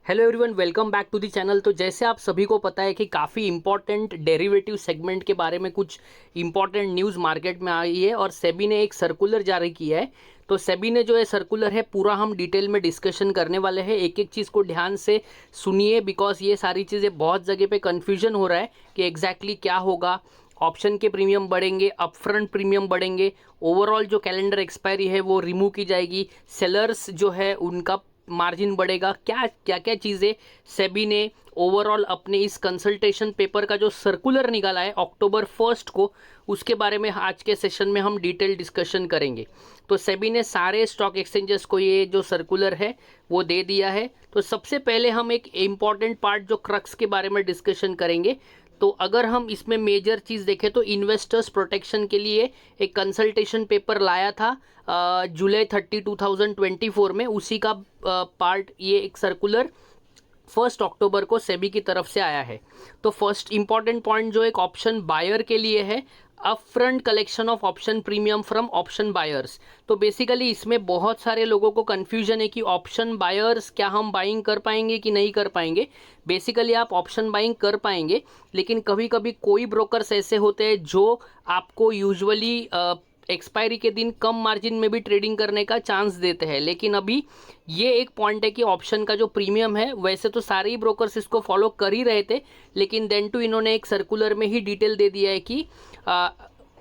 Hello everyone, welcome back to the channel. तो जैसे आप सभी को पता है कि काफ़ी इंपॉर्टेंट डेरिवेटिव सेगमेंट के बारे में कुछ इंपॉर्टेंट न्यूज़ मार्केट में आई है और सेबी ने एक सर्कुलर जारी किया है। तो सेबी ने जो है सर्कुलर है पूरा हम डिटेल में डिस्कशन करने वाले हैं। एक एक चीज़ को ध्यान से सुनिए बिकॉज ये सारी चीज़ें बहुत जगह पे कन्फ्यूजन हो रहा है कि एग्जैक्टली क्या होगा। ऑप्शन के प्रीमियम बढ़ेंगे, अपफ्रंट प्रीमियम बढ़ेंगे, ओवरऑल जो कैलेंडर एक्सपायरी है वो रिमूव की जाएगी, सेलर्स जो है उनका मार्जिन बढ़ेगा, क्या क्या क्या चीज़ें सेबी ने ओवरऑल अपने इस कंसल्टेशन पेपर का जो सर्कुलर निकाला है अक्टूबर 1 को, उसके बारे में आज के सेशन में हम डिटेल डिस्कशन करेंगे। तो सेबी ने सारे स्टॉक एक्सचेंजेस को ये जो सर्कुलर है वो दे दिया है। तो सबसे पहले हम एक इम्पॉर्टेंट पार्ट जो क्रक्स के बारे में डिस्कशन करेंगे। तो अगर हम इसमें मेजर चीज़ देखें तो इन्वेस्टर्स प्रोटेक्शन के लिए एक कंसल्टेशन पेपर लाया था जुलाई 30, 2024 में, उसी का पार्ट ये एक सर्कुलर 1 अक्टूबर को सेबी की तरफ से आया है। तो फर्स्ट इंपॉर्टेंट पॉइंट जो एक ऑप्शन बायर के लिए है, upfront collection of option premium from option buyers. तो बेसिकली इसमें बहुत सारे लोगों को कंफ्यूजन है कि ऑप्शन बायर्स क्या हम बाइंग कर पाएंगे कि नहीं कर पाएंगे। बेसिकली आप ऑप्शन बाइंग कर पाएंगे, लेकिन कभी कभी कोई ब्रोकर्स ऐसे होते हैं जो आपको यूजुअली एक्सपायरी के दिन कम मार्जिन में भी ट्रेडिंग करने का चांस देते हैं। लेकिन अभी ये एक पॉइंट है कि ऑप्शन का जो प्रीमियम है, वैसे तो सारे ही ब्रोकर्स इसको फॉलो कर ही रहे थे, लेकिन देन टू इन्होंने एक सर्कुलर में ही डिटेल दे दिया है कि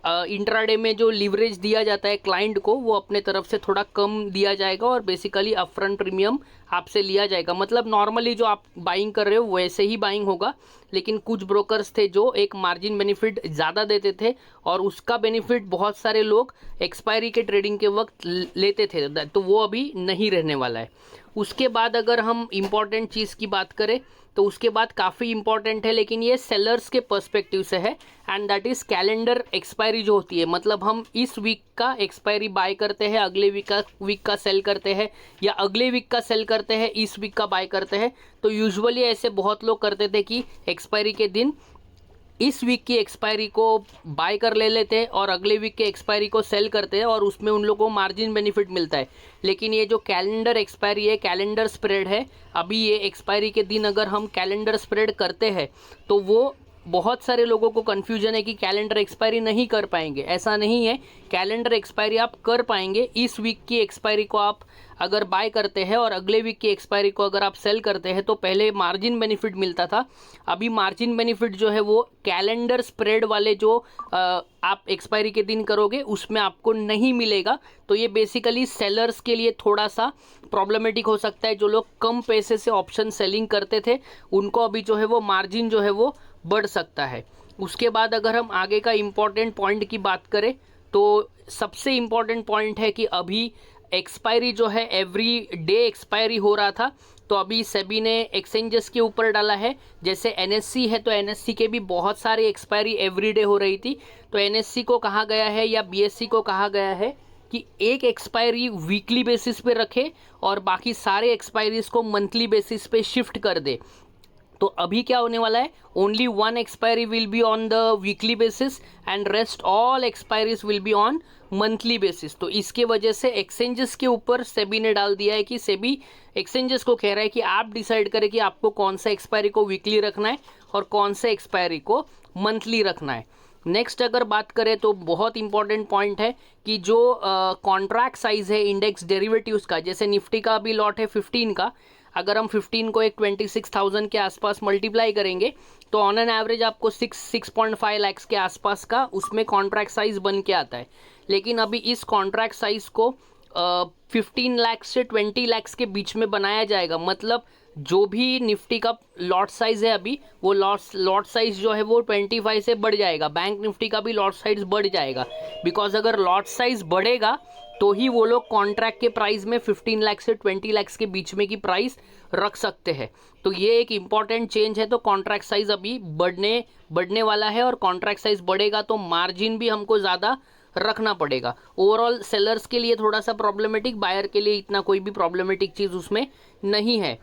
इंट्राडे में जो लिवरेज दिया जाता है क्लाइंट को वो अपने तरफ से थोड़ा कम दिया जाएगा और बेसिकली अपफ्रंट प्रीमियम आपसे लिया जाएगा। मतलब नॉर्मली जो आप बाइंग कर रहे हो वैसे ही बाइंग होगा, लेकिन कुछ ब्रोकर्स थे जो एक मार्जिन बेनिफिट ज़्यादा देते थे और उसका बेनिफिट बहुत सारे लोग एक्सपायरी के ट्रेडिंग के वक्त लेते थे, तो वो अभी नहीं रहने वाला है। उसके बाद अगर हम इम्पॉर्टेंट चीज़ की बात करें तो उसके बाद काफ़ी इंपॉर्टेंट है, लेकिन ये सेलर्स के पर्सपेक्टिव से है, and that is calendar expiry जो होती है। मतलब हम इस वीक का एक्सपायरी बाय करते हैं, अगले वीक का सेल करते हैं, या अगले वीक का सेल करते हैं, इस वीक का बाय करते हैं। तो यूजुअली ऐसे बहुत लोग करते थे कि एक्सपायरी के दिन इस वीक की एक्सपायरी को बाय कर ले लेते हैं और अगले वीक के एक्सपायरी को सेल करते हैं और उसमें उन लोगों को मार्जिन बेनिफिट मिलता है। लेकिन ये जो कैलेंडर एक्सपायरी है, कैलेंडर स्प्रेड है, अभी ये एक्सपायरी के दिन अगर हम कैलेंडर स्प्रेड करते हैं तो वो बहुत सारे लोगों को कन्फ्यूजन है कि कैलेंडर एक्सपायरी नहीं कर पाएंगे। ऐसा नहीं है, कैलेंडर एक्सपायरी आप कर पाएंगे। इस वीक की एक्सपायरी को आप अगर बाय करते हैं और अगले वीक की एक्सपायरी को अगर आप सेल करते हैं तो पहले मार्जिन बेनिफिट मिलता था, अभी मार्जिन बेनिफिट जो है वो कैलेंडर स्प्रेड वाले जो आप एक्सपायरी के दिन करोगे उसमें आपको नहीं मिलेगा। तो ये बेसिकली सेलर्स के लिए थोड़ा सा प्रॉब्लमेटिक हो सकता है। जो लोग कम पैसे से ऑप्शन सेलिंग करते थे उनको अभी जो है वो मार्जिन जो है वो बढ़ सकता है। उसके बाद अगर हम आगे का इम्पॉर्टेंट पॉइंट की बात करें तो सबसे इम्पॉर्टेंट पॉइंट है कि अभी एक्सपायरी जो है एवरी डे एक्सपायरी हो रहा था, तो अभी सेबी ने एक्सचेंजेस के ऊपर डाला है। जैसे एनएससी है तो एनएससी के भी बहुत सारी एक्सपायरी एवरी डे हो रही थी, तो एनएससी को कहा गया है या बीएससी को कहा गया है कि एक एक्सपायरी वीकली बेसिस पे रखे और बाकी सारे एक्सपायरीज को मंथली बेसिस पे शिफ्ट कर दे। तो अभी क्या होने वाला है, only one expiry will be on the weekly basis and rest all expiries will be on monthly basis. तो इसके वजह से एक्सचेंजेस के ऊपर सेबी ने डाल दिया है कि सेबी एक्सचेंजेस को कह रहा है कि आप डिसाइड करें कि आपको कौन सा एक्सपायरी को वीकली रखना है और कौन सा एक्सपायरी को मंथली रखना है। नेक्स्ट अगर बात करें तो बहुत इंपॉर्टेंट पॉइंट है कि जो कॉन्ट्रैक्ट साइज है इंडेक्स डेरिवेटिव्स का, जैसे निफ्टी का अभी लॉट है 15 का, अगर हम 15 को एक 26,000 के आसपास मल्टीप्लाई करेंगे तो ऑन एन एवरेज आपको 6.5 लाख के आसपास का उसमें कॉन्ट्रैक्ट साइज बन के आता है। लेकिन अभी इस कॉन्ट्रैक्ट साइज को 15 लाख से 20 लाख के बीच में बनाया जाएगा। मतलब जो भी निफ्टी का लॉट साइज है अभी वो लॉट साइज जो है वो 25 से बढ़ जाएगा। बैंक निफ्टी का भी लॉट साइज बढ़ जाएगा, बिकॉज अगर लॉट साइज बढ़ेगा तो ही वो लोग कॉन्ट्रैक्ट के प्राइस में 15 लाख से 20 लाख के बीच में की प्राइस रख सकते हैं। तो ये एक इम्पॉर्टेंट चेंज है। तो कॉन्ट्रैक्ट साइज अभी बढ़ने वाला है और कॉन्ट्रैक्ट साइज बढ़ेगा तो मार्जिन भी हमको ज़्यादा रखना पड़ेगा। ओवरऑल सेलर्स के लिए थोड़ा सा प्रॉब्लमेटिक, बायर के लिए इतना कोई भी प्रॉब्लमेटिक चीज़ उसमें नहीं है।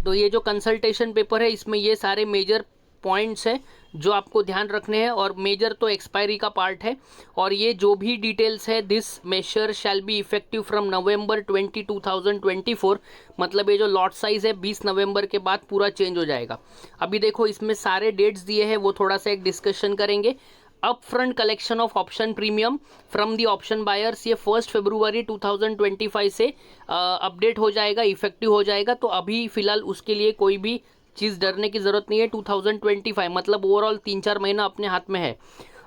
तो ये जो कंसल्टेशन पेपर है इसमें ये सारे मेजर पॉइंट्स है जो आपको ध्यान रखने हैं, और मेजर तो एक्सपायरी का पार्ट है। और ये जो भी डिटेल्स है, this measure shall be effective from November 20, 2024, मतलब ये जो लॉट साइज है 20 नवंबर के बाद पूरा चेंज हो जाएगा। अभी देखो इसमें सारे डेट्स दिए हैं, वो थोड़ा सा एक डिस्कशन करेंगे। Up front collection of option premium from the option buyers, ये 1 फरवरी 2025 से अपडेट हो जाएगा, इफेक्टिव हो जाएगा। तो अभी फिलहाल उसके लिए कोई भी चीज़ डरने की ज़रूरत नहीं है। 2025 मतलब ओवरऑल 3-4 महीना अपने हाथ में है।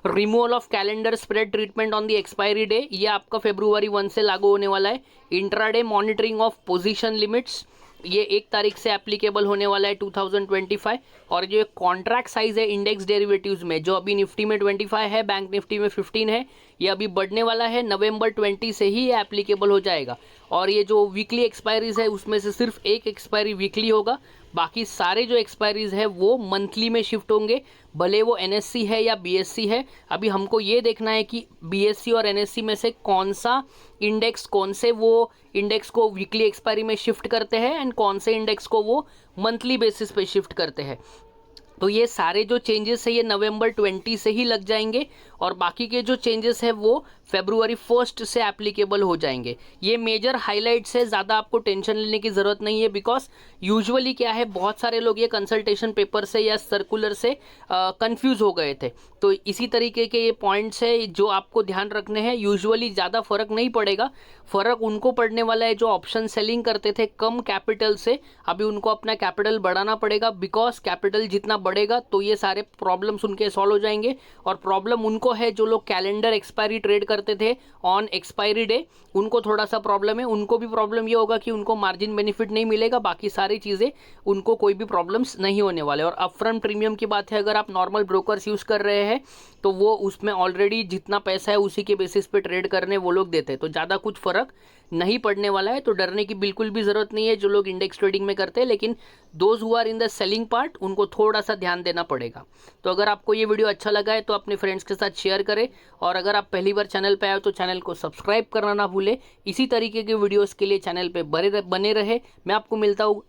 Removal of calendar spread treatment on the expiry day, ये आपका फरवरी 1 से लागू होने वाला है। Intraday monitoring of position limits, ये 1 तारीख से एप्लीकेबल होने वाला है 2025। और जो कॉन्ट्रैक्ट साइज है इंडेक्स डेरिवेटिव्स में, जो अभी निफ्टी में 25 है, बैंक निफ्टी में 15 है, ये अभी बढ़ने वाला है। नवंबर 20 से ही ये एप्लीकेबल हो जाएगा। और ये जो वीकली एक्सपायरीज है उसमें से सिर्फ एक एक्सपायरी वीकली होगा, बाकी सारे जो एक्सपायरीज है वो मंथली में शिफ्ट होंगे, भले वो एनएससी है या बीएससी है। अभी हमको ये देखना है कि बीएससी और एनएससी में से कौन सा इंडेक्स, कौन से वो इंडेक्स को वीकली एक्सपायरी में शिफ्ट करते हैं एंड कौन से इंडेक्स को वो मंथली बेसिस पे शिफ्ट करते हैं। तो ये सारे जो चेंजेस है ये नवंबर 20 से ही लग जाएंगे, और बाकी के जो चेंजेस है वो फरवरी 1 से एप्लीकेबल हो जाएंगे। ये मेजर हाइलाइट्स है, ज़्यादा आपको टेंशन लेने की ज़रूरत नहीं है, बिकॉज यूजुअली क्या है, बहुत सारे लोग ये कंसल्टेशन पेपर से या सर्कुलर से कंफ्यूज हो गए थे। तो इसी तरीके के ये पॉइंट्स है जो आपको ध्यान रखने हैं। यूजुअली ज़्यादा फर्क नहीं पड़ेगा, फ़र्क उनको पड़ने वाला है जो ऑप्शन सेलिंग करते थे कम कैपिटल से, अभी उनको अपना कैपिटल बढ़ाना पड़ेगा, बिकॉज कैपिटल जितना बढ़ेगा तो ये सारे प्रॉब्लम्स उनके सॉल्व हो जाएंगे। और प्रॉब्लम उनको है जो लोग कैलेंडर एक्सपायरी ट्रेड करते थे ऑन एक्सपायरी डे, उनको थोड़ा सा प्रॉब्लम है। उनको भी प्रॉब्लम ये होगा कि उनको मार्जिन बेनिफिट नहीं मिलेगा, बाकी सारी चीज़ें उनको कोई भी प्रॉब्लम्स नहीं होने वाले। और अपफ्रंट प्रीमियम की बात है, अगर आप नॉर्मल ब्रोकर्स यूज़ कर रहे हैं तो वो उसमें ऑलरेडी जितना पैसा है उसी के बेसिस पे ट्रेड करने वो लोग देते हैं, तो ज़्यादा कुछ फ़र्क नहीं पड़ने वाला है। तो डरने की बिल्कुल भी ज़रूरत नहीं है जो लोग इंडेक्स ट्रेडिंग में करते हैं, लेकिन those who are in the selling part उनको थोड़ा सा ध्यान देना पड़ेगा। तो अगर आपको ये वीडियो अच्छा लगा है तो अपने फ्रेंड्स के साथ शेयर करें, और अगर आप पहली बार चैनल पे आए हो तो चैनल को सब्सक्राइब करना ना भूलें। इसी तरीके के वीडियोज़ के लिए चैनल पर बने रहे। मैं आपको मिलता हूँ